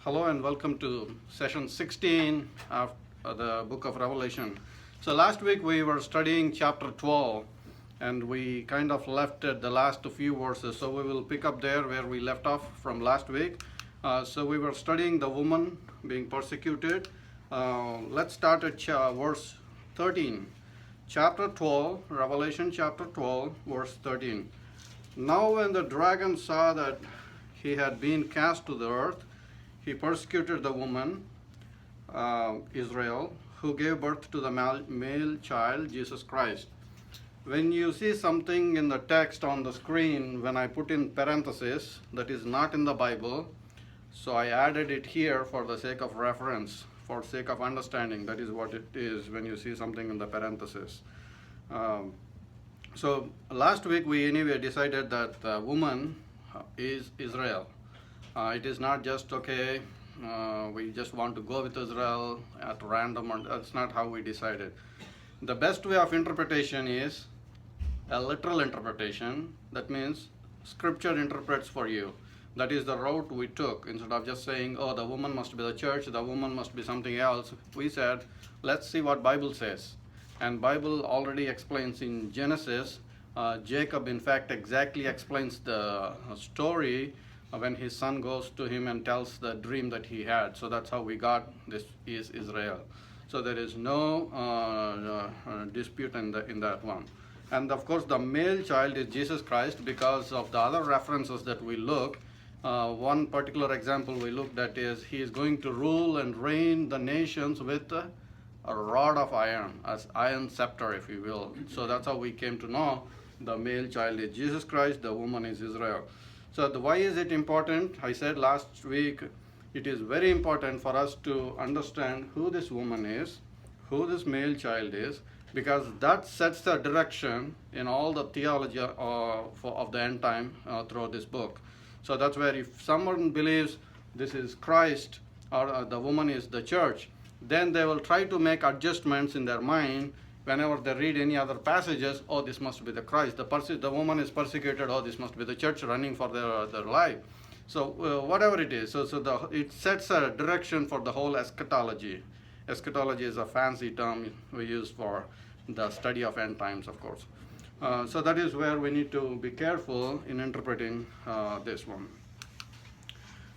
Hello and welcome to session 16 of the book of Revelation. So last week we were studying chapter 12 and we kind of left at the last few verses. So we will pick up there where we left off from last week. So we were studying the woman being persecuted. Let's start at verse 13. Chapter 12, Revelation chapter 12, verse 13. Now when the dragon saw that he had been cast to the earth, he persecuted the woman, Israel, who gave birth to the male child, Jesus Christ. When you see something in the text on the screen, when I put in parenthesis, that is not in the Bible, so I added it here for the sake of reference, for sake of understanding. That is what it is when you see something in the parenthesis. So last week we anyway decided that the woman is Israel. It is not just, okay, we just want to go with Israel at random, and that's not how we decided. The best way of interpretation is a literal interpretation. That means scripture interprets for you. That is the route we took. Instead of just saying, oh, the woman must be the church, the woman must be something else, we said, let's see what Bible says. And Bible already explains in Genesis. Jacob, in fact, exactly explains the story when his son goes to him and tells the dream that he had. So that's how we got this is Israel. So there is no dispute in that one. And of course the male child is Jesus Christ because of the other references that we look. One particular example we looked at is he is going to rule and reign the nations with a rod of iron, as iron scepter, if you will. So that's how we came to know the male child is Jesus Christ, the woman is Israel. So why is it important? I said last week, it is very important for us to understand who this woman is, who this male child is, because that sets the direction in all the theology of the end time through this book. So that's where if someone believes this is Christ or the woman is the church, then they will try to make adjustments in their mind whenever they read any other passages. Oh, this must be the Christ. The woman is persecuted. Oh, this must be the church running for their life. So whatever it is, it sets a direction for the whole eschatology. Eschatology is a fancy term we use for the study of end times, of course. So that is where we need to be careful in interpreting this one.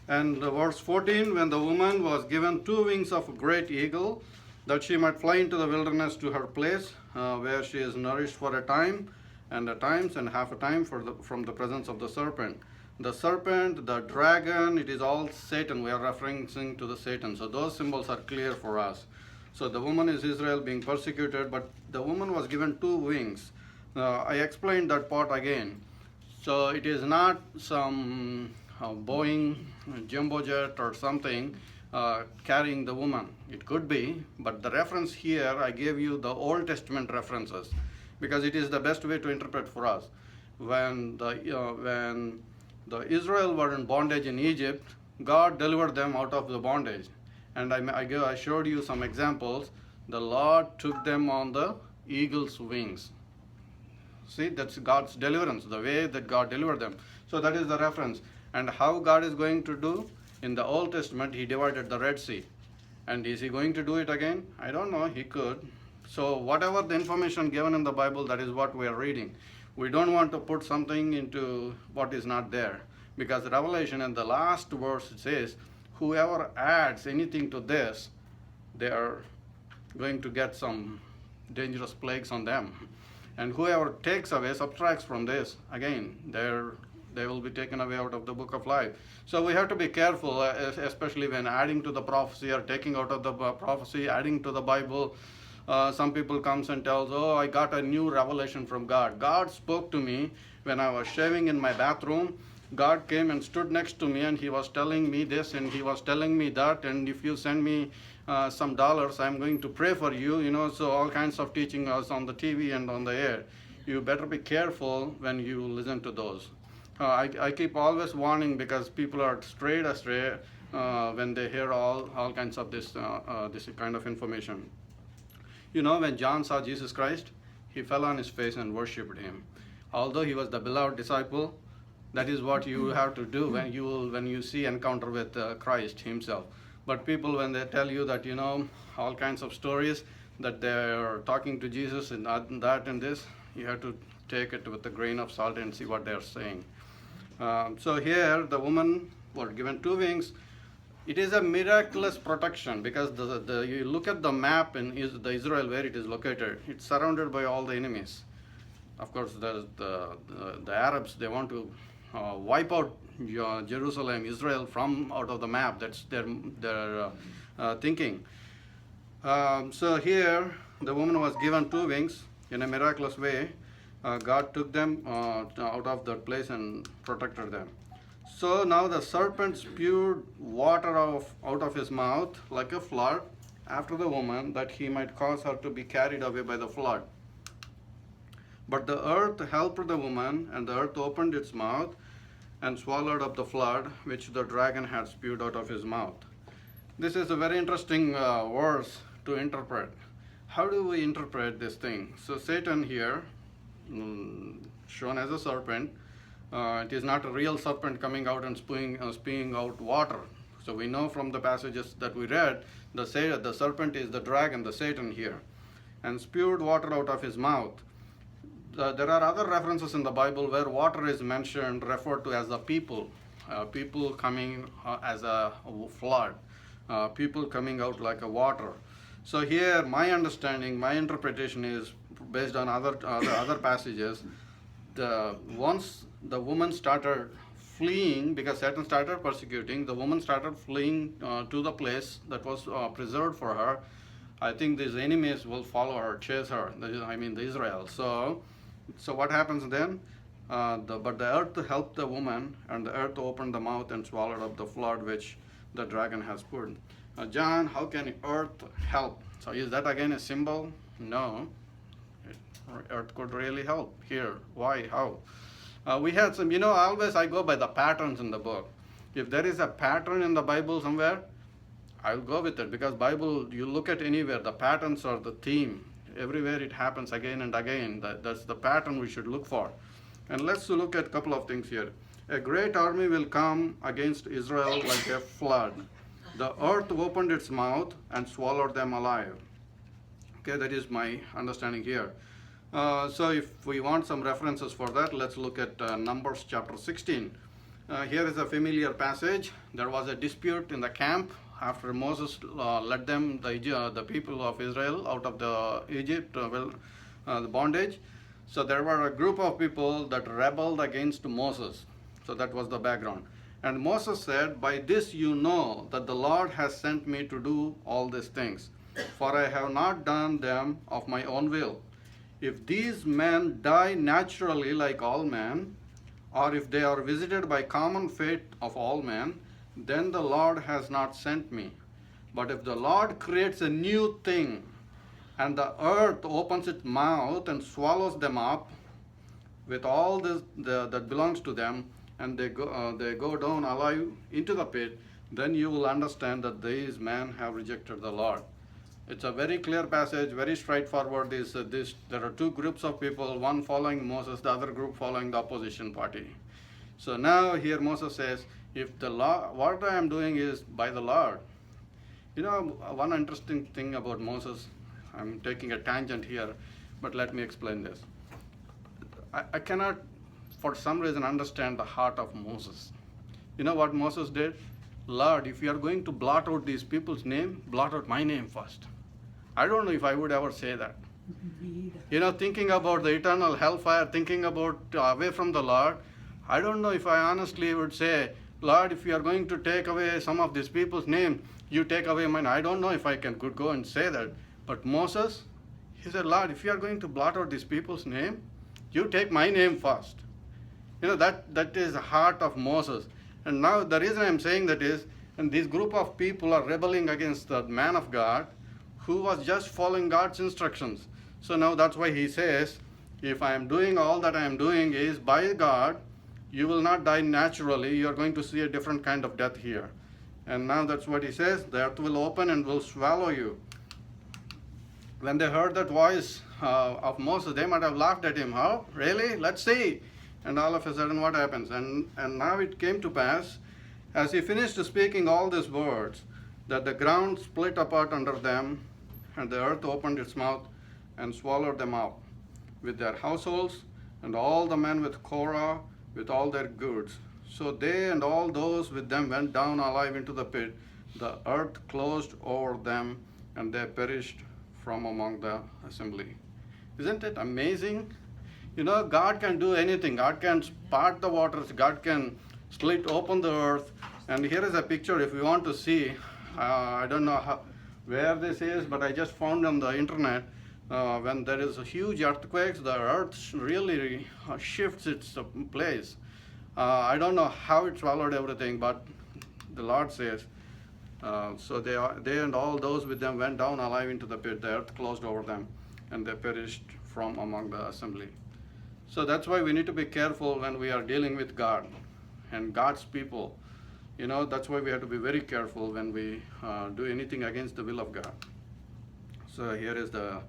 And verse 14, when the woman was given 2 wings of a great eagle, that she might fly into the wilderness to her place, where she is nourished for a time, and a times, and half a time from the presence of the serpent. The serpent, the dragon, it is all Satan. We are referencing to the Satan. So those symbols are clear for us. So the woman is Israel being persecuted, but the woman was given 2 wings. I explained that part again. So it is not some Boeing jumbo jet or something carrying the woman. It could be, but the reference here, I gave you the Old Testament references because it is the best way to interpret for us. When the Israel were in bondage in Egypt, God delivered them out of the bondage. And I showed you some examples. The Lord took them on the eagle's wings. See, that's God's deliverance, the way that God delivered them. So that is the reference. And how God is going to do? In the Old Testament, he divided the Red Sea. And is he going to do it again? I don't know, he could. So whatever the information given in the Bible, that is what we are reading. We don't want to put something into what is not there. Because Revelation in the last verse it says, whoever adds anything to this, they are going to get some dangerous plagues on them. And whoever takes away, subtracts from this, again, they will be taken away out of the book of life. So we have to be careful, especially when adding to the prophecy or taking out of the prophecy, adding to the Bible. Some people comes and tells, oh, I got a new revelation from God. God spoke to me when I was shaving in my bathroom. God came and stood next to me and he was telling me this and he was telling me that, and if you send me some dollars, I'm going to pray for you, so all kinds of teaching us on the TV and on the air. You better be careful when you listen to those. I keep always warning because people are strayed astray when they hear all kinds of this kind of information. When John saw Jesus Christ, he fell on his face and worshipped him. Although he was the beloved disciple, That is what you have to do when you see encounter with Christ Himself. But people, when they tell you that all kinds of stories that they are talking to Jesus and that and this, you have to take it with a grain of salt and see what they are saying. So here the woman were given 2 wings. It is a miraculous protection because you look at the map in the Israel where it is located. It's surrounded by all the enemies. Of course, the Arabs, they want to wipe out Jerusalem, Israel from out of the map. That's their thinking. So here the woman was given 2 wings in a miraculous way. God took them out of that place and protected them. So now the serpent spewed water out of his mouth like a flood after the woman, that he might cause her to be carried away by the flood. But the earth helped the woman, and the earth opened its mouth and swallowed up the flood which the dragon had spewed out of his mouth. This is a very interesting verse to interpret. How do we interpret this thing? So Satan here, shown as a serpent, it is not a real serpent coming out and spewing out water. So we know from the passages that we read, the serpent is the dragon, the Satan here, and spewed water out of his mouth. There are other references in the Bible where water is mentioned, referred to as a people coming as a flood, people coming out like a water. So here, my understanding, my interpretation is based on other passages. Once the woman started fleeing, because Satan started persecuting, the woman started fleeing to the place that was preserved for her. I think these enemies will follow her, chase her. The Israel. So what happens then? But the earth helped the woman, and the earth opened the mouth and swallowed up the flood which the dragon has put. John, how can earth help? So is that again a symbol? No. Earth could really help here. Why? How? We had some, always I go by the patterns in the book. If there is a pattern in the Bible somewhere, I'll go with it, because Bible, you look at anywhere, the patterns are the theme. Everywhere it happens again and again. That's the pattern we should look for. And let's look at a couple of things here. A great army will come against Israel like a flood. The earth opened its mouth and swallowed them alive. Okay, that is my understanding here. So if we want some references for that, let's look at Numbers chapter 16. Here is a familiar passage. There was a dispute in the camp after Moses led them, the people of Israel, out of the Egypt, the bondage. So there were a group of people that rebelled against Moses. So that was the background. And Moses said, "By this you know that the Lord has sent me to do all these things, for I have not done them of my own will. If these men die naturally like all men, or if they are visited by common fate of all men, then the Lord has not sent me. But if the Lord creates a new thing, and the earth opens its mouth and swallows them up with all this that belongs to them, and they go down alive into the pit, then you will understand that these men have rejected the Lord." It's a very clear passage, very straightforward. There are 2 groups of people, one following Moses, the other group following the opposition party. So now here Moses says, if the law, what I am doing is by the Lord. One interesting thing about Moses, I'm taking a tangent here, but let me explain this. I cannot, for some reason, understand the heart of Moses. You know what Moses did? Lord, if you are going to blot out these people's name, blot out my name first. I don't know if I would ever say that. Thinking about the eternal hellfire, thinking about away from the Lord, I don't know if I honestly would say, Lord, if you are going to take away some of these people's name, you take away mine. I don't know if I could go and say that. But Moses, he said, Lord, if you are going to blot out these people's name, you take my name first. That is the heart of Moses. And now the reason I'm saying that is, and this group of people are rebelling against the man of God who was just following God's instructions. So now that's why he says, if I am doing all that I am doing is by God, you will not die naturally. You are going to see a different kind of death here. And now that's what he says, the earth will open and will swallow you. When they heard that voice of Moses, they might have laughed at him. How? Really? Let's see. And all of a sudden, what happens? And now it came to pass, as he finished speaking all these words, that the ground split apart under them, and the earth opened its mouth and swallowed them up, with their households, and all the men with Korah, with all their goods. So they and all those with them went down alive into the pit. The earth closed over them, and they perished from among the assembly. Isn't it amazing? You know, God can do anything. God can part the waters. God can split open the earth. And here is a picture if you want to see. I don't know where this is, but I just found on the internet. When there is a huge earthquakes, the earth really shifts its place. I don't know how it swallowed everything, but the Lord says, so they and all those with them went down alive into the pit. The earth closed over them, and they perished from among the assembly. So that's why we need to be careful when we are dealing with God and God's people. You know, that's why we have to be very careful when we do anything against the will of God. So here is the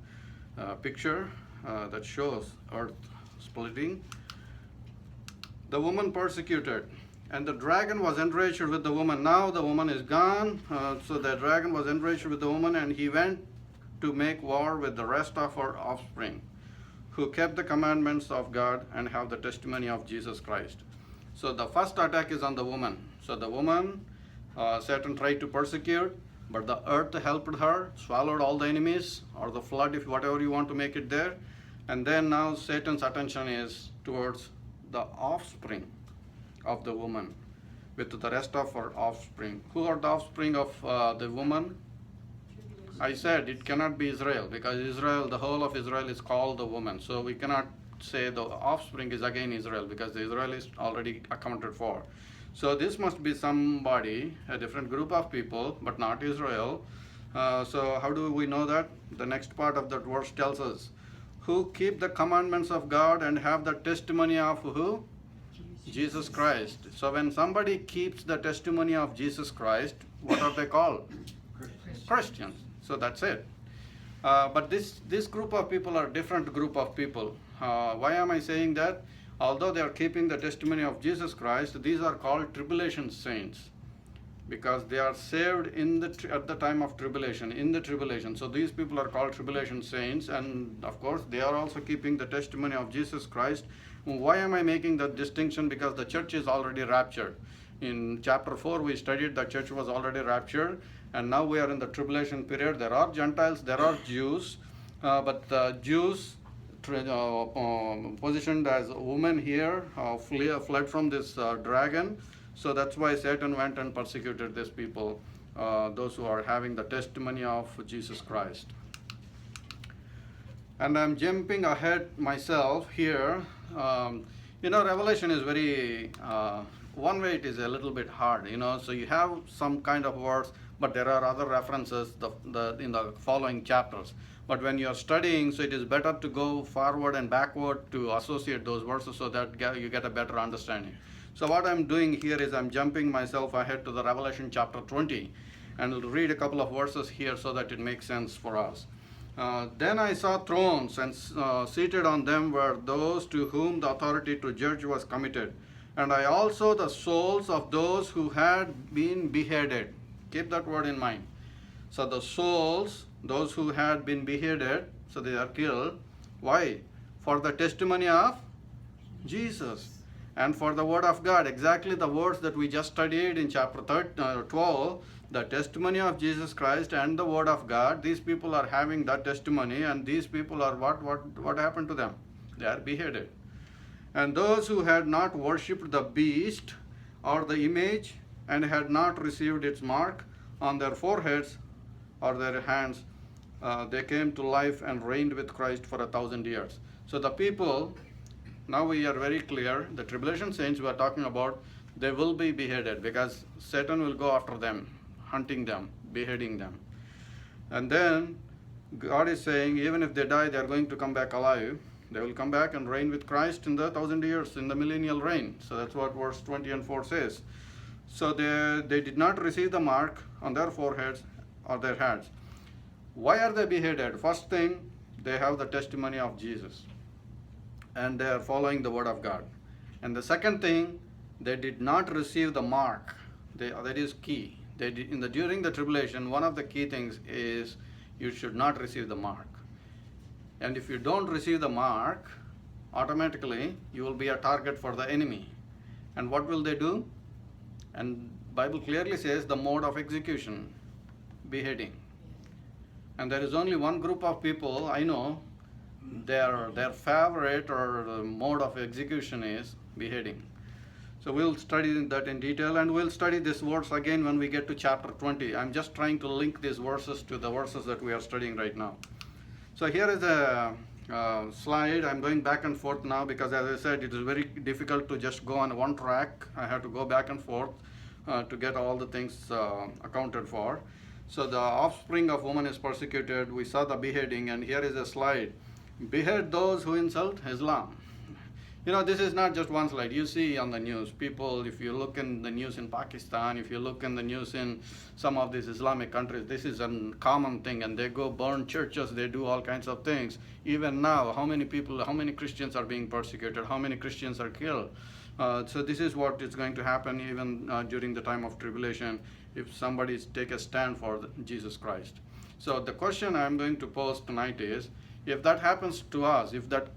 picture that shows earth splitting. The woman persecuted, and the dragon was enraged with the woman. Now the woman is gone, so the dragon was enraged with the woman, and he went to make war with the rest of her offspring, who kept the commandments of God and have the testimony of Jesus Christ. So the first attack is on the woman. So the woman, Satan tried to persecute, but the earth helped her, swallowed all the enemies, or the flood, if whatever you want to make it there. And then now Satan's attention is towards the offspring of the woman, with the rest of her offspring. Who are the offspring of the woman? I said it cannot be Israel, because Israel, the whole of Israel is called the woman. So we cannot say the offspring is again Israel, because the Israel is already accounted for. So this must be somebody, a different group of people, but not Israel. So how do we know that? The next part of that verse tells us, who keep the commandments of God and have the testimony of who? Jesus Christ. So when somebody keeps the testimony of Jesus Christ, what are they called? Christians. So that's it. But this group of people are different group of people. Why am I saying that? Although they are keeping the testimony of Jesus Christ, these are called tribulation saints, because they are saved at the time of tribulation, in the tribulation. So these people are called tribulation saints, and of course they are also keeping the testimony of Jesus Christ. Why am I making that distinction? Because the church is already raptured. In chapter 4 we studied the church was already raptured, and now we are in the tribulation period. There are Gentiles, there are Jews, but the Jews positioned as women here fled from this dragon. So that's why Satan went and persecuted these people, those who are having the testimony of Jesus Christ. And I'm jumping ahead myself here. You know, Revelation is very, one way it is a little bit hard, you know, so you have some kind of words, but there are other references in the following chapters. But when you are studying, so it is better to go forward and backward to associate those verses so that you get a better understanding. So what I'm doing here is I'm jumping myself ahead to the Revelation chapter 20, and I'll read a couple of verses here so that it makes sense for us. Then I saw thrones, and seated on them were those to whom the authority to judge was committed. And I also the souls of those who had been beheaded. Keep that word in mind. So the souls, those who had been beheaded, so they are killed. Why? For the testimony of Jesus and for the word of God. Exactly the words that we just studied in chapter 12, the testimony of Jesus Christ and the word of God. These people are having that testimony, and these people are what happened to them? They are beheaded. And those who had not worshipped the beast or the image and had not received its mark on their foreheads or their hands, they came to life and reigned with Christ for 1,000 years. So the people, now we are very clear, the tribulation saints we are talking about, they will be beheaded, because Satan will go after them, hunting them, beheading them. And then God is saying, even if they die, they are going to come back alive. They will come back and reign with Christ in the 1,000 years, in the millennial reign. So that's what verse 20 and 4 says. So they did not receive the mark on their foreheads or their hands. Why are they beheaded? First thing, they have the testimony of Jesus, and they are following the word of God. And the second thing, they did not receive the mark. That is key. During the tribulation, one of the key things is you should not receive the mark. And if you don't receive the mark, automatically you will be a target for the enemy. And what will they do? And Bible clearly says the mode of execution, beheading. And there is only one group of people I know, their favorite or mode of execution is beheading. So we'll study that in detail, and we'll study this verse again when we get to chapter 20. I'm just trying to link these verses to the verses that we are studying right now. So here is a slide. I'm going back and forth now because, as I said, it is very difficult to just go on one track. I have to go back and forth to get all the things accounted for. So the offspring of woman is persecuted. We saw the beheading, and here is a slide. Behead those who insult Islam. This is not just one slide. You see on the news, people, if you look in the news in Pakistan, if you look in the news in some of these Islamic countries, this is a common thing, and they go burn churches, they do all kinds of things. Even now, how many Christians are being persecuted, how many Christians are killed. So this is what is going to happen even during the time of tribulation if somebody take a stand for Jesus Christ. So the question I'm going to pose tonight is, if that happens to us, if that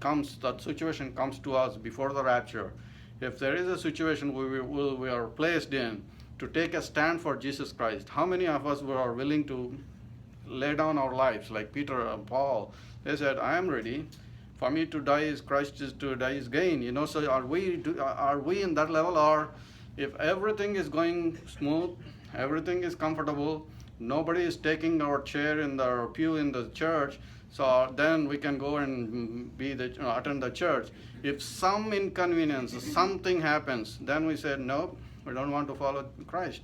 situation comes to us before the rapture, if there is a situation we are placed in to take a stand for Jesus Christ, how many of us are willing to lay down our lives? Like Peter and Paul, they said, I am ready. For me to die is Christ, to die is gain. So are we in that level? Or if everything is going smooth, everything is comfortable, nobody is taking our chair in the pew in the church, so then we can go and attend the church. If some inconvenience, something happens, then we said, no, we don't want to follow Christ.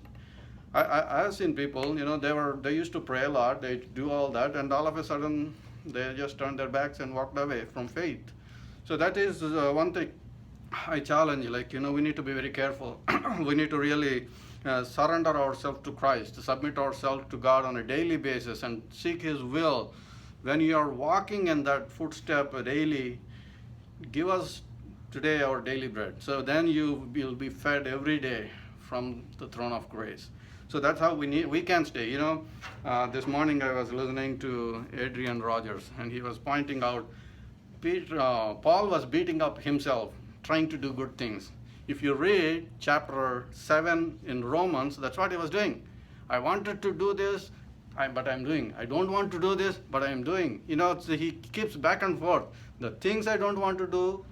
I've seen people, they used to pray a lot, they do all that, and all of a sudden they just turned their backs and walked away from faith. So that is one thing I challenge, we need to be very careful. We need to really surrender ourselves to Christ, to submit ourselves to God on a daily basis and seek His will. When you are walking in that footstep daily, give us today our daily bread. So then you will be fed every day from the throne of grace. So that's how we can stay. This morning I was listening to Adrian Rogers, and he was pointing out Paul was beating up himself, trying to do good things. If you read chapter 7 in Romans, that's what he was doing. I wanted to do this, but I'm doing. I don't want to do this, but I'm doing. So he keeps back and forth. The things I don't want to do,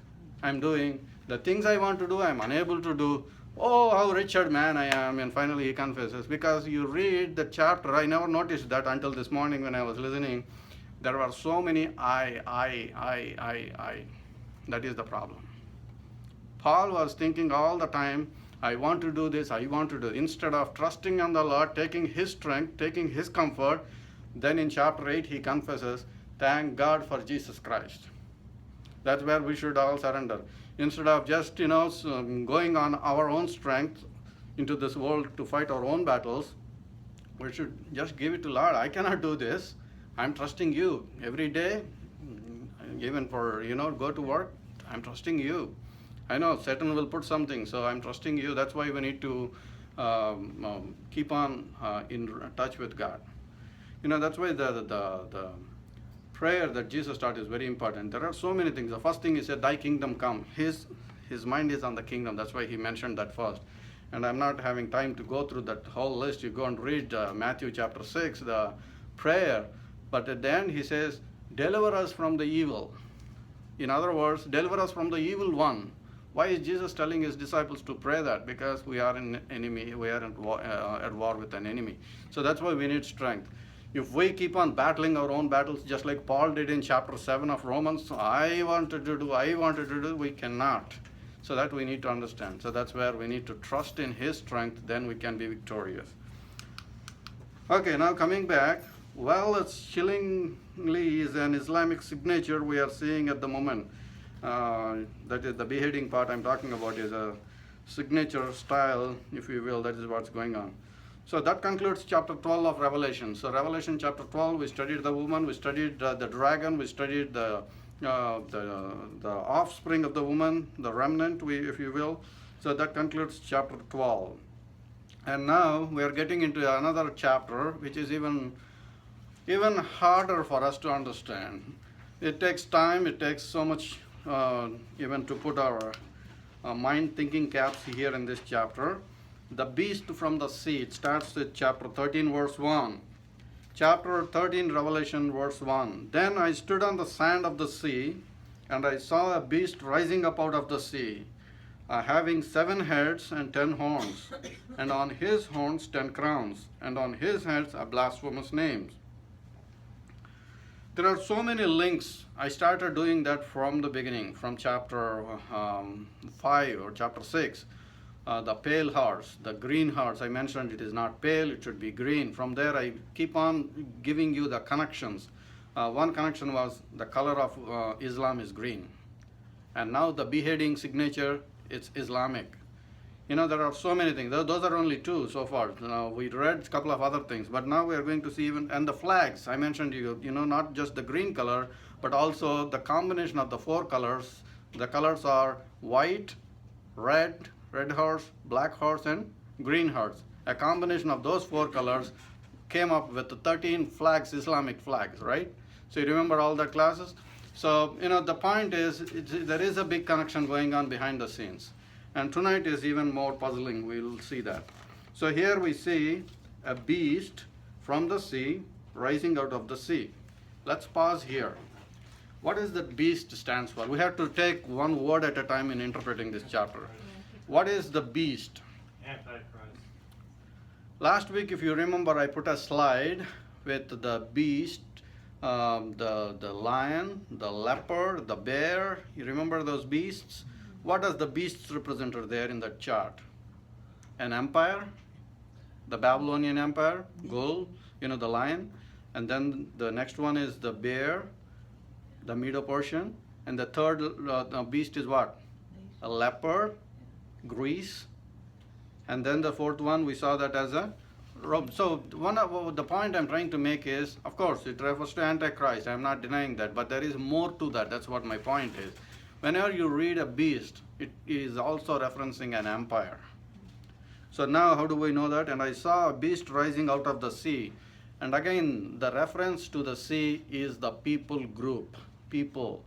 I'm doing. The things I want to do, I'm unable to do. Oh, how wretched man I am. And finally he confesses. Because you read the chapter, I never noticed that until this morning when I was listening. There were so many I. That is the problem. Paul was thinking all the time, I want to do this, I want to do it. Instead of trusting on the Lord, taking His strength, taking His comfort, then in chapter 8 he confesses, thank God for Jesus Christ. That's where we should all surrender. Instead of just, going on our own strength into this world to fight our own battles, we should just give it to Lord. I cannot do this. I'm trusting you. Every day, even for, go to work, I'm trusting you. I know Satan will put something, so I'm trusting you. That's why we need to keep on in touch with God. That's why the prayer that Jesus taught is very important. There are so many things. The first thing he said, thy kingdom come. His mind is on the kingdom. That's why he mentioned that first. And I'm not having time to go through that whole list. You go and read Matthew chapter 6, the prayer. But at the end he says, deliver us from the evil. In other words, deliver us from the evil one. Why is Jesus telling his disciples to pray that? Because we are an enemy, we are at war with an enemy. So that's why we need strength. If we keep on battling our own battles, just like Paul did in chapter 7 of Romans, I wanted to do, we cannot. So that we need to understand. So that's where we need to trust in His strength, then we can be victorious. Okay, now coming back, it's chillingly is an Islamic signature we are seeing at the moment. That is the beheading part I'm talking about is a signature style, if you will. That is what's going on. So that concludes chapter 12 of Revelation. So Revelation chapter 12, we studied the woman, we studied the dragon, we studied the the offspring of the woman, the remnant, if you will. So that concludes chapter 12. And now we are getting into another chapter, which is even harder for us to understand. It takes time. It takes so much even to put our mind thinking caps here in this chapter. The beast from the sea. It starts with chapter 13, verse 1. Chapter 13, Revelation, verse 1. Then I stood on the sand of the sea, and I saw a beast rising up out of the sea, having 7 heads and 10 horns, and on his horns 10 crowns, and on his heads a blasphemous name. There are so many links. I started doing that from the beginning, from chapter 5 or chapter 6. The pale horse, the green horse, I mentioned it is not pale, it should be green. From there I keep on giving you the connections. One connection was the color of Islam is green. And now the beheading signature, it's Islamic. There are so many things. Those are only 2 so far. We read a couple of other things, but now we are going to see and the flags. I mentioned not just the green color, but also the combination of the 4 colors. The colors are white, red horse, black horse, and green horse. A combination of those 4 colors came up with the 13 flags, Islamic flags, right? So you remember all the classes? So, the point is, there is a big connection going on behind the scenes. And tonight is even more puzzling. We'll see that. So here we see a beast from the sea rising out of the sea. Let's pause here. What does the beast stands for? We have to take one word at a time in interpreting this chapter. What is the beast? Antichrist. Last week, if you remember, I put a slide with the beast, the lion, the leopard, the bear. You remember those beasts? What does the beasts represent there in that chart? An empire, the Babylonian Empire, gold, the lion. And then the next one is the bear, the Medo-Persian. And the third beast is what? A leopard, Greece. And then the 4th one, we saw that as a robe. So the point I'm trying to make is, of course, it refers to Antichrist. I'm not denying that. But there is more to that. That's what my point is. Whenever you read a beast, it is also referencing an empire. So now how do we know that? And I saw a beast rising out of the sea. And again, the reference to the sea is the people group. People.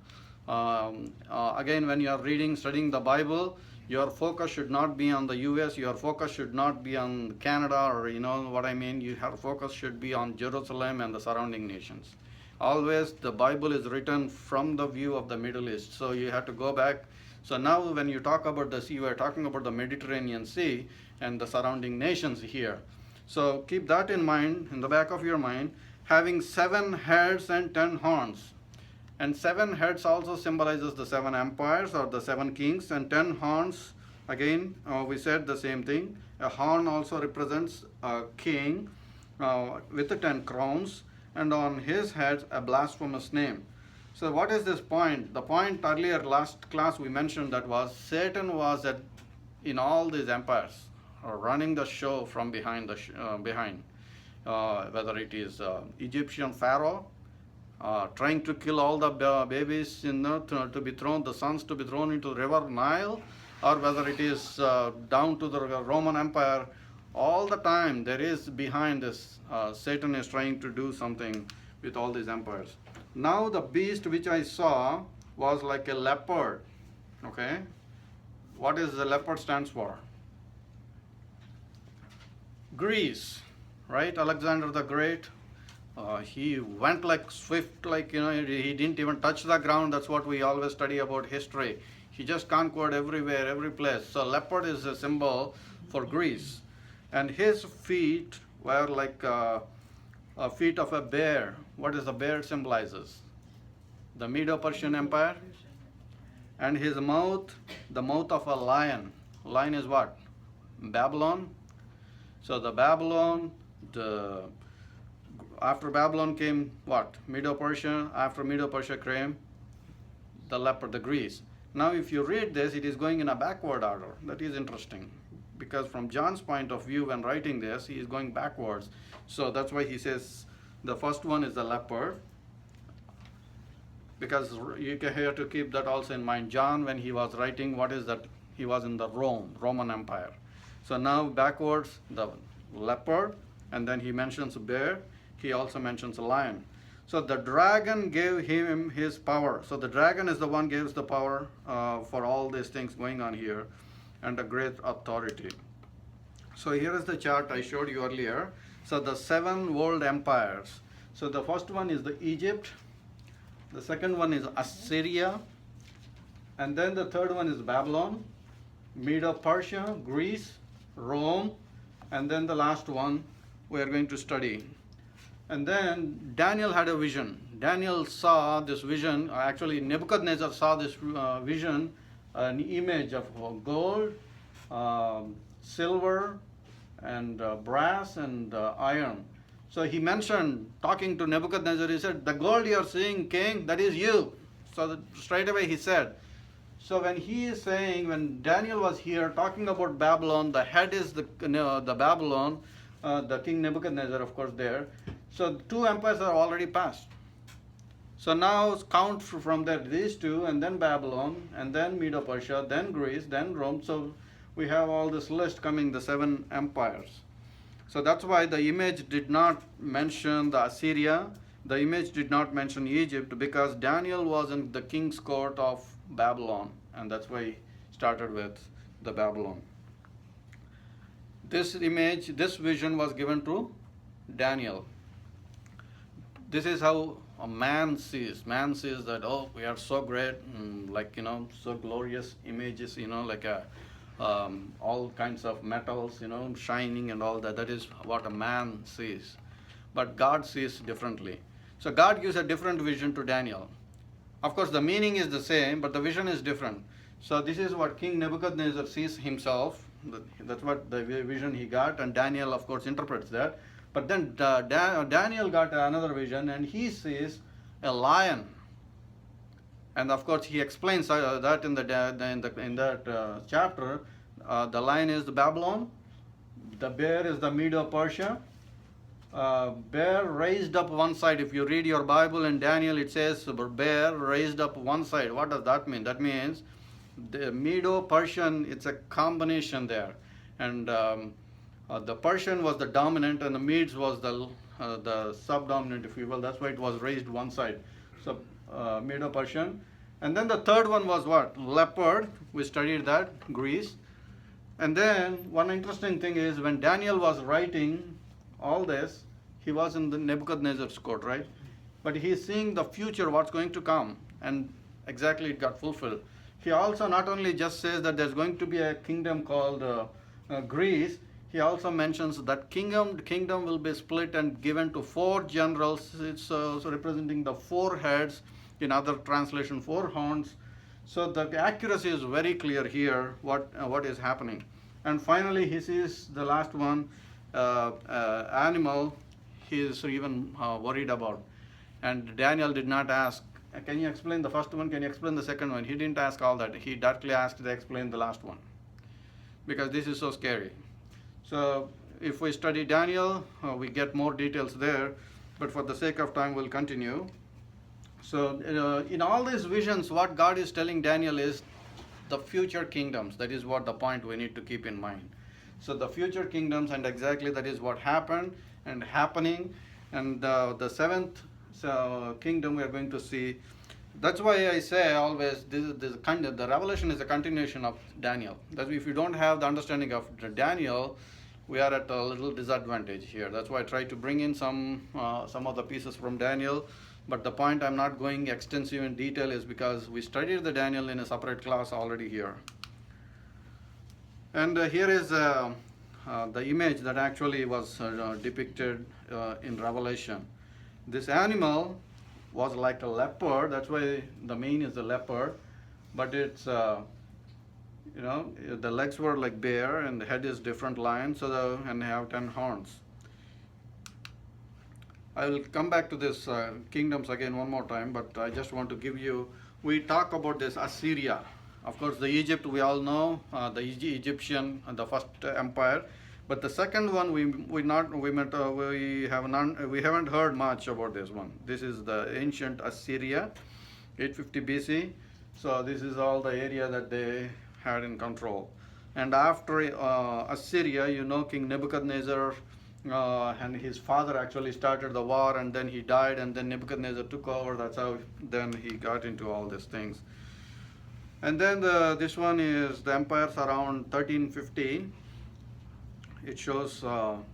Again, when you are studying the Bible, your focus should not be on the US, your focus should not be on Canada, or what I mean, your focus should be on Jerusalem and the surrounding nations. Always the Bible is written from the view of the Middle East. So you have to go back. So now when you talk about the sea, we are talking about the Mediterranean Sea and the surrounding nations here. So keep that in mind, in the back of your mind, having 7 heads and 10 horns. And 7 heads also symbolizes the 7 empires or the 7 kings, and 10 horns, again, we said the same thing. A horn also represents a king with the 10 crowns, and on his head a blasphemous name. So what is this point? The point earlier, last class we mentioned, that was Satan was in all these empires, running the show from behind, whether it is Egyptian Pharaoh, trying to kill all the babies to be thrown, the sons to be thrown into the river Nile, or whether it is down to the Roman Empire. All the time there is behind this, Satan is trying to do something with all these empires. Now the beast which I saw was like a leopard. Okay, what is the leopard stands for? Greece, right? Alexander the Great. He went like swift, he didn't even touch the ground. That's what we always study about history. He just conquered everywhere, every place. So leopard is a symbol for Greece. And his feet were like a feet of a bear. What does the bear symbolizes? The Medo-Persian Empire. And his mouth, the mouth of a lion. Lion is what? Babylon. So the Babylon, after Babylon came what? Medo-Persia. After Medo-Persia came the leopard, the Greece. Now if you read this, it is going in a backward order. That is interesting, because from John's point of view when writing this, he is going backwards. So that's why he says the first one is the leopard. because you have to keep that also in mind. John, when he was writing, what is that? He was in the Roman Empire. So now backwards, the leopard, and then he mentions bear. He also mentions a lion. So the dragon gave him his power. So the dragon is the one gives the power for all these things going on here, and a great authority. So here is the chart I showed you earlier. So the 7 world empires. So the first one is the Egypt. The second one is Assyria. And then the third one is Babylon, Medo-Persia, Greece, Rome, and then the last one we are going to study. And then Daniel had a vision. Daniel saw this vision. Actually, Nebuchadnezzar saw this vision, an image of gold, silver, and brass and iron. So he mentioned, talking to Nebuchadnezzar, he said, "The gold you are seeing, king, that is you." So straight away he said. So when he is saying, when Daniel was here talking about Babylon, the head is the Babylon, the king Nebuchadnezzar, of course, there. So 2 empires are already passed. So now count from there, these 2, and then Babylon, and then Medo-Persia, then Greece, then Rome. So we have all this list coming, the 7 empires. So that's why the image did not mention the Assyria. The image did not mention Egypt, because Daniel was in the king's court of Babylon, and that's why he started with the Babylon. This image, this vision was given to Daniel. This is how a man sees. Man sees that, oh, we are so great, like, so glorious images, like all kinds of metals, shining and all that. That is what a man sees. But God sees differently. So God gives a different vision to Daniel. Of course, the meaning is the same, but the vision is different. So this is what King Nebuchadnezzar sees himself. That's what the vision he got, and Daniel, of course, interprets that. But then Daniel got another vision, and he sees a lion. And of course, he explains that in that chapter. The lion is the Babylon. The bear is the Medo-Persia. Bear raised up one side. If you read your Bible in Daniel, it says bear raised up one side. What does that mean? That means the Medo-Persian, it's a combination there. And the Persian was the dominant, and the Medes was the subdominant, if you will. That's why it was raised one side. So Medo-Persian. And then the third one was what? Leopard. We studied that, Greece. And then one interesting thing is, when Daniel was writing all this, he was in the Nebuchadnezzar's court, right? But he is seeing the future, what's going to come, and exactly it got fulfilled. He also not only just says that there's going to be a kingdom called Greece, he also mentions that kingdom will be split and given to 4 generals. It's so representing the 4 heads, in other translation 4 horns. So the accuracy is very clear here, what is happening. And finally he sees the last one, animal he is even worried about. And Daniel did not ask, can you explain the first one, can you explain the second one? He didn't ask all that. He directly asked to explain the last one, because this is so scary. So if we study Daniel, we get more details there, but for the sake of time we'll continue. So in all these visions, what God is telling Daniel is the future kingdoms. That is what the point we need to keep in mind. So the future kingdoms, and exactly that is what happened and happening. And the 7th kingdom we are going to see. That's why I say always, the revelation is a continuation of Daniel. That if you don't have the understanding of Daniel, we are at a little disadvantage here. That's why I try to bring in some of the pieces from Daniel. But the point I'm not going extensive in detail is because we studied the Daniel in a separate class already here. And here is the image that actually was depicted in Revelation. This animal was like a leopard. That's why the mane is a leopard. But it's, the legs were like bear, and the head is different lion, and they have 10 horns. I will come back to this kingdoms again one more time, but I just want to give you, we talk about this Assyria. Of course, the Egypt, we all know, the Egyptian, the first empire. But the second one, we haven't heard much about this one. This is the ancient Assyria. 850 BC. So this is all the area that they had in control. And after Assyria, King Nebuchadnezzar and his father actually started the war, and then he died, and then Nebuchadnezzar took over. That's how then he got into all these things. And then this one is the empires around 1350. It shows all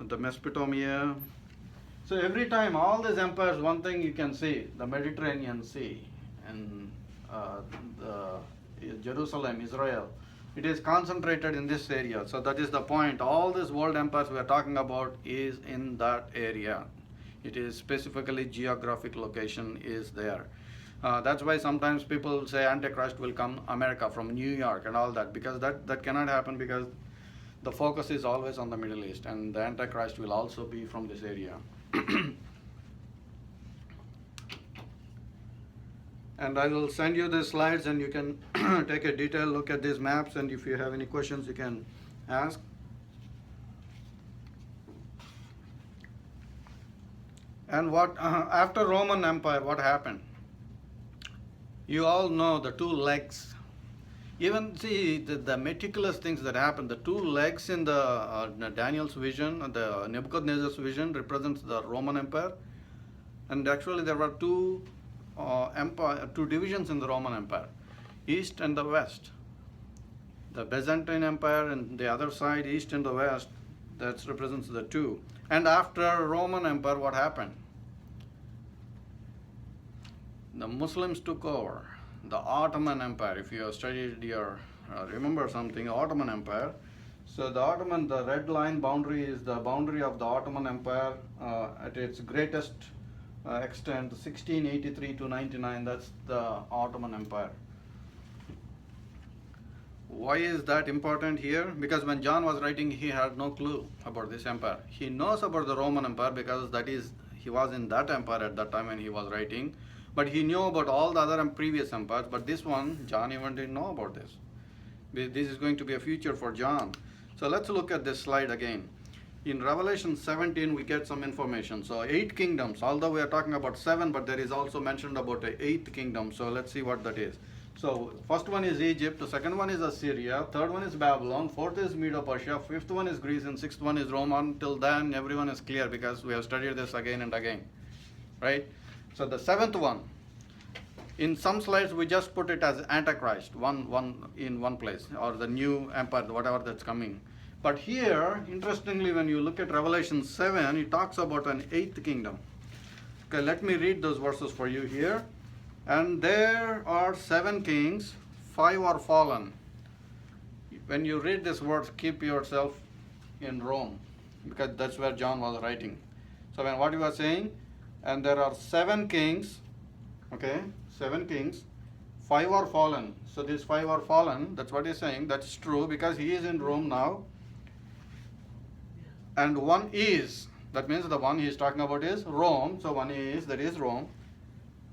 the Mesopotamia. So every time, all these empires, one thing you can see, the Mediterranean Sea and Jerusalem, Israel, it is concentrated in this area. So that is the point. All these world empires we are talking about is in that area. It is specifically geographic location is there. That's why sometimes people say Antichrist will come America from New York and all that, because that cannot happen, because the focus is always on the Middle East, and the Antichrist will also be from this area. And I will send you the slides, and you can take a detailed look at these maps, and if you have any questions you can ask. And what after Roman Empire, what happened? You all know the two legs. Even see the meticulous things that happen. The two legs in the Daniel's vision, the Nebuchadnezzar's vision, represents the Roman Empire, and actually there were two divisions in the Roman Empire, East and the West. The Byzantine Empire and the other side, East and the West, that represents the two. And after Roman Empire, what happened? The Muslims took over. The Ottoman Empire, if you have studied your, remember something, Ottoman Empire. So the red line boundary is the boundary of the Ottoman Empire at its greatest extent, 1683 to 99, that's the Ottoman Empire. Why is that important here? Because when John was writing, he had no clue about this empire. He knows about the Roman Empire because he was in that empire at that time when he was writing. But he knew about all the other previous empires, but this one, John even didn't know about this. This is going to be a future for John. So let's look at this slide again. In Revelation 17, we get some information. So 8 kingdoms, although we are talking about 7, but there is also mentioned about an 8th kingdom. So let's see what that is. So first one is Egypt, the second one is Assyria, third one is Babylon, fourth is Medo-Persia, fifth one is Greece, and sixth one is Rome. Until then, everyone is clear because we have studied this again and again, right? So the seventh one, in some slides we just put it as Antichrist, one in one place, or the new empire, whatever that's coming. But here, interestingly, when you look at Revelation 7, it talks about an 8th kingdom. Okay, let me read those verses for you here. And there are 7 kings, 5 are fallen. When you read this words, keep yourself in Rome, because that's where John was writing. So when what you are saying, and there are 7 kings, okay, 7 kings, 5 are fallen. So these 5 are fallen, that's what he's saying. That's true because he is in Rome now. And one is, that means the one he is talking about is Rome. So one is, that is Rome.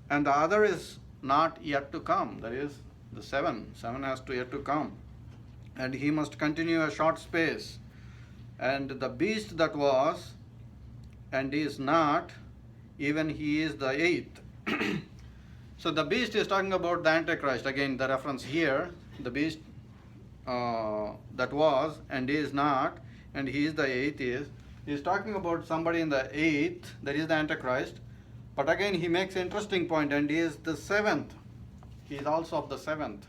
And the other is not yet to come. That is the 7. 7 has to yet to come. And he must continue a short space. And the beast that was and is not, even he is the 8th. So the beast is talking about the Antichrist. Again, the reference here, the beast that was and is not, and he is the 8th, is talking about somebody in the 8th, that is the Antichrist. But again, he makes an interesting point, and he is the 7th. He is also of the 7th.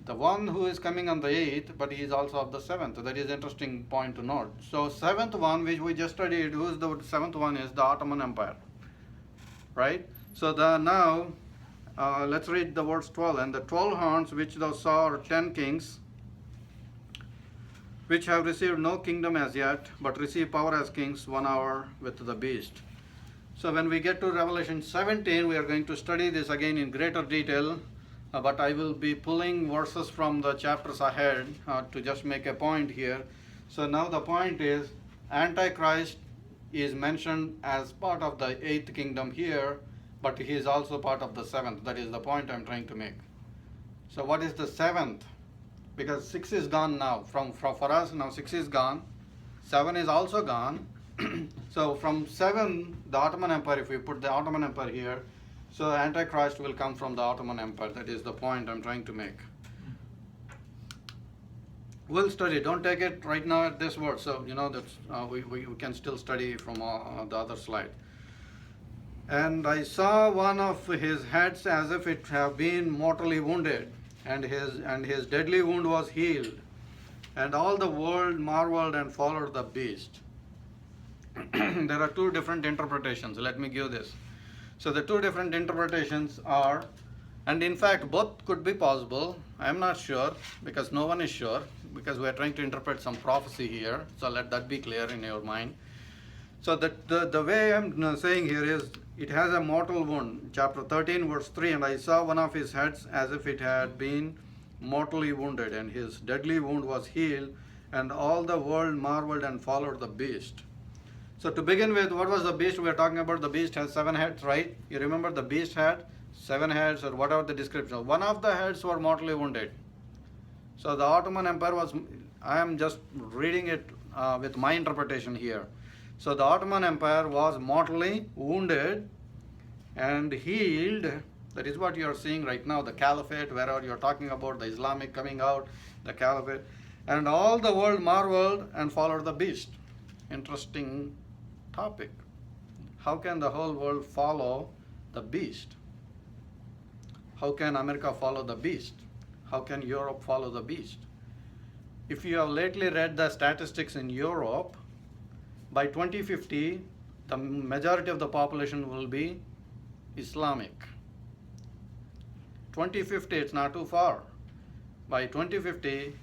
The one who is coming on the 8th, but he is also of the 7th. That is an interesting point to note. So 7th one, which we just studied, who is the 7th one, is the Ottoman Empire. Right? So now, let's read the verse 12. And the 12 horns which thou saw are 10 kings, which have received no kingdom as yet, but receive power as kings 1 hour with the beast. So when we get to Revelation 17, we are going to study this again in greater detail, but I will be pulling verses from the chapters ahead to just make a point here. So now the point is, Antichrist is mentioned as part of the 8th kingdom here, but he is also part of the 7th. That is the point I'm trying to make. So what is the 7th? Because 6 is gone now. For us now 6 is gone. 7 is also gone. So from 7, the Ottoman Empire, if we put the Ottoman Empire here, so Antichrist will come from the Ottoman Empire. That is the point I'm trying to make. We'll study. Don't take it right now at this word. So, that's we can still study from the other slide. And I saw one of his heads as if it had been mortally wounded, and his deadly wound was healed. And all the world marveled and followed the beast. There are two different interpretations. Let me give this. So the two different interpretations are, and in fact both could be possible. I am not sure, because no one is sure, because we are trying to interpret some prophecy here. So let that be clear in your mind. So the way I'm saying here is, it has a mortal wound. Chapter 13 verse 3, and I saw one of his heads as if it had been mortally wounded, and his deadly wound was healed, and all the world marveled and followed the beast. So to begin with, what was the beast we are talking about? The beast has 7 heads, right? You remember the beast had 7 heads, or whatever the description. One of the heads were mortally wounded. So the Ottoman Empire was, I am just reading it with my interpretation here. So the Ottoman Empire was mortally wounded and healed. That is what you are seeing right now, the caliphate, wherever you are talking about the Islamic coming out, the caliphate. And all the world marveled and followed the beast. Interesting topic. How can the whole world follow the beast? How can America follow the beast? How can Europe follow the beast? If you have lately read the statistics in Europe, by 2050, the majority of the population will be Islamic. 2050, it's not too far. By 2050,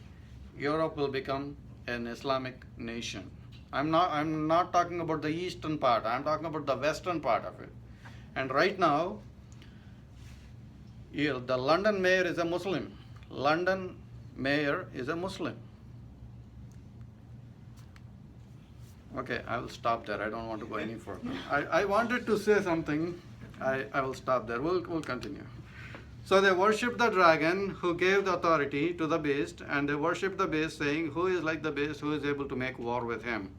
Europe will become an Islamic nation. I'm not talking about the eastern part. I'm talking about the western part of it. And right now, the London mayor is a Muslim. London mayor is a Muslim. Okay, I will stop there. I don't want to go any further. I wanted to say something. I will stop there. We'll continue. So they worship the dragon who gave the authority to the beast, and they worship the beast, saying, who is like the beast, who is able to make war with him?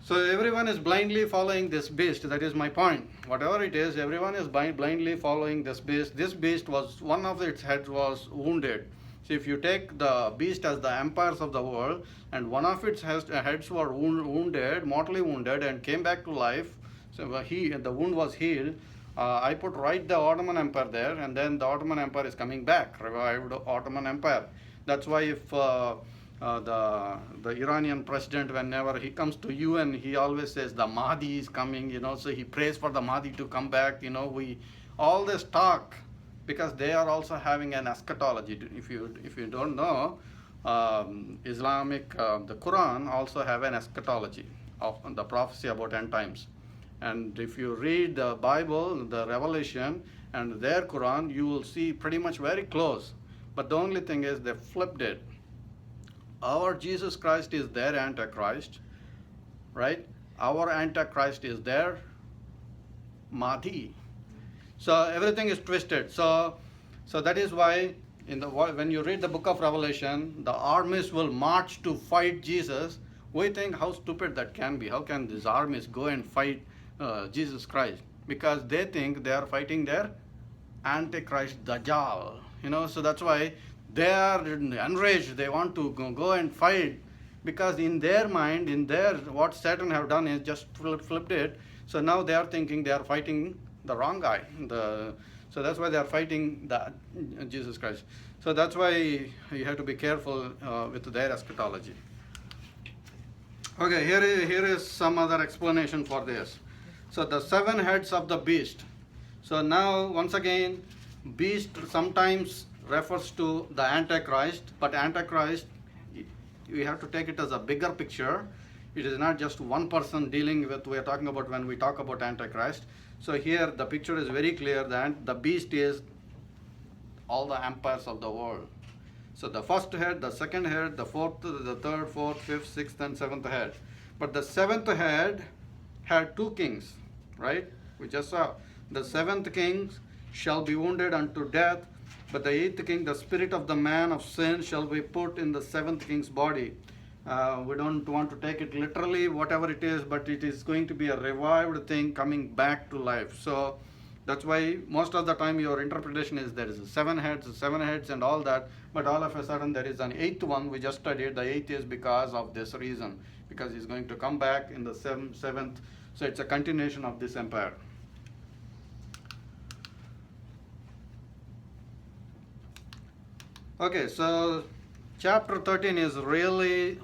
So everyone is blindly following this beast. That is my point. Whatever it is, everyone is blindly following this beast. This beast was, one of its heads was wounded. So if you take the beast as the empires of the world, and one of its heads were wounded, mortally wounded, and came back to life, so the wound was healed. I put right the Ottoman Empire there, and then the Ottoman Empire is coming back, revived Ottoman Empire. That's why if the Iranian president, whenever he comes to UN, he always says the Mahdi is coming, so he prays for the Mahdi to come back, all this talk, because they are also having an eschatology. If you don't know, Islamic, the Quran also have an eschatology of the prophecy about end times. And if you read the Bible, the Revelation, and their Quran, you will see pretty much very close. But the only thing is they flipped it. Our Jesus Christ is their Antichrist, right? Our Antichrist is their Mahdi. So everything is twisted. So that is why when you read the book of Revelation, the armies will march to fight Jesus. We think how stupid that can be. How can these armies go and fight Jesus Christ? Because they think they are fighting their Antichrist Dajjal. So that's why they are enraged. They want to go and fight, because in their mind, what Satan have done is just flipped it. So now they are thinking they are fighting the wrong guy. So that's why they are fighting the Jesus Christ. So that's why you have to be careful with their eschatology. Okay, here is some other explanation for this. So the 7 heads of the beast. So now once again, beast sometimes refers to the Antichrist, but Antichrist, we have to take it as a bigger picture. It is not just one person dealing with, we are talking about when we talk about Antichrist. So here the picture is very clear that the beast is all the empires of the world. So the first head, the second head, the fourth, the third, fourth, fifth, sixth, and seventh head. But the 7th head had 2 kings, right? We just saw. The 7th king shall be wounded unto death, but the 8th king, the spirit of the man of sin, shall be put in the 7th king's body. We don't want to take it literally, whatever it is, but it is going to be a revived thing coming back to life. So that's why most of the time your interpretation is there is seven heads, and all that, but all of a sudden there is an eighth one. We just studied the eighth is because of this reason, because he's going to come back in the seventh. So it's a continuation of this empire. Okay, so chapter 13 is really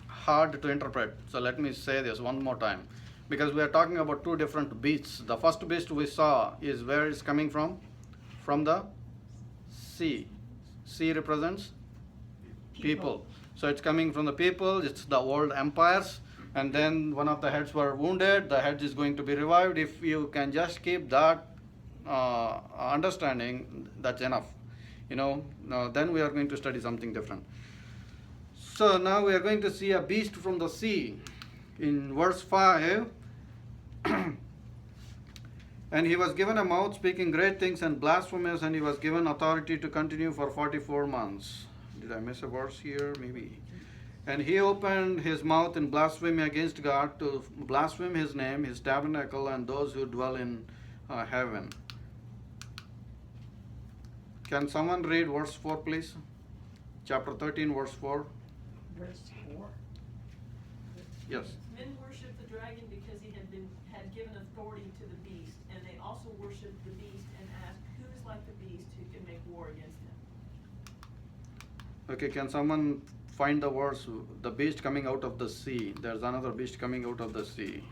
hard to interpret. So let me say this one more time, because we are talking about two different beasts. The first beast we saw is where it's coming from? From the sea. Sea represents people. So it's coming from the people. It's the old empires. And then one of the heads were wounded. The head is going to be revived. If you can just keep that understanding, that's enough. Then we are going to study something different. So now we are going to see a beast from the sea. In verse 5, and he was given a mouth speaking great things and blasphemous, and he was given authority to continue for 44 months. Did I miss a verse here? Maybe. And he opened his mouth in blasphemy against God, to blaspheme his name, his tabernacle, and those who dwell in heaven. Can someone read verse 4, please? Chapter 13, verse 4. Verse 4. Yes. Men worshipped the dragon because he had given authority to the beast, and they also worshipped the beast and asked, who is like the beast who can make war against him? Okay, can someone find the verse, the beast coming out of the sea? There's another beast coming out of the sea.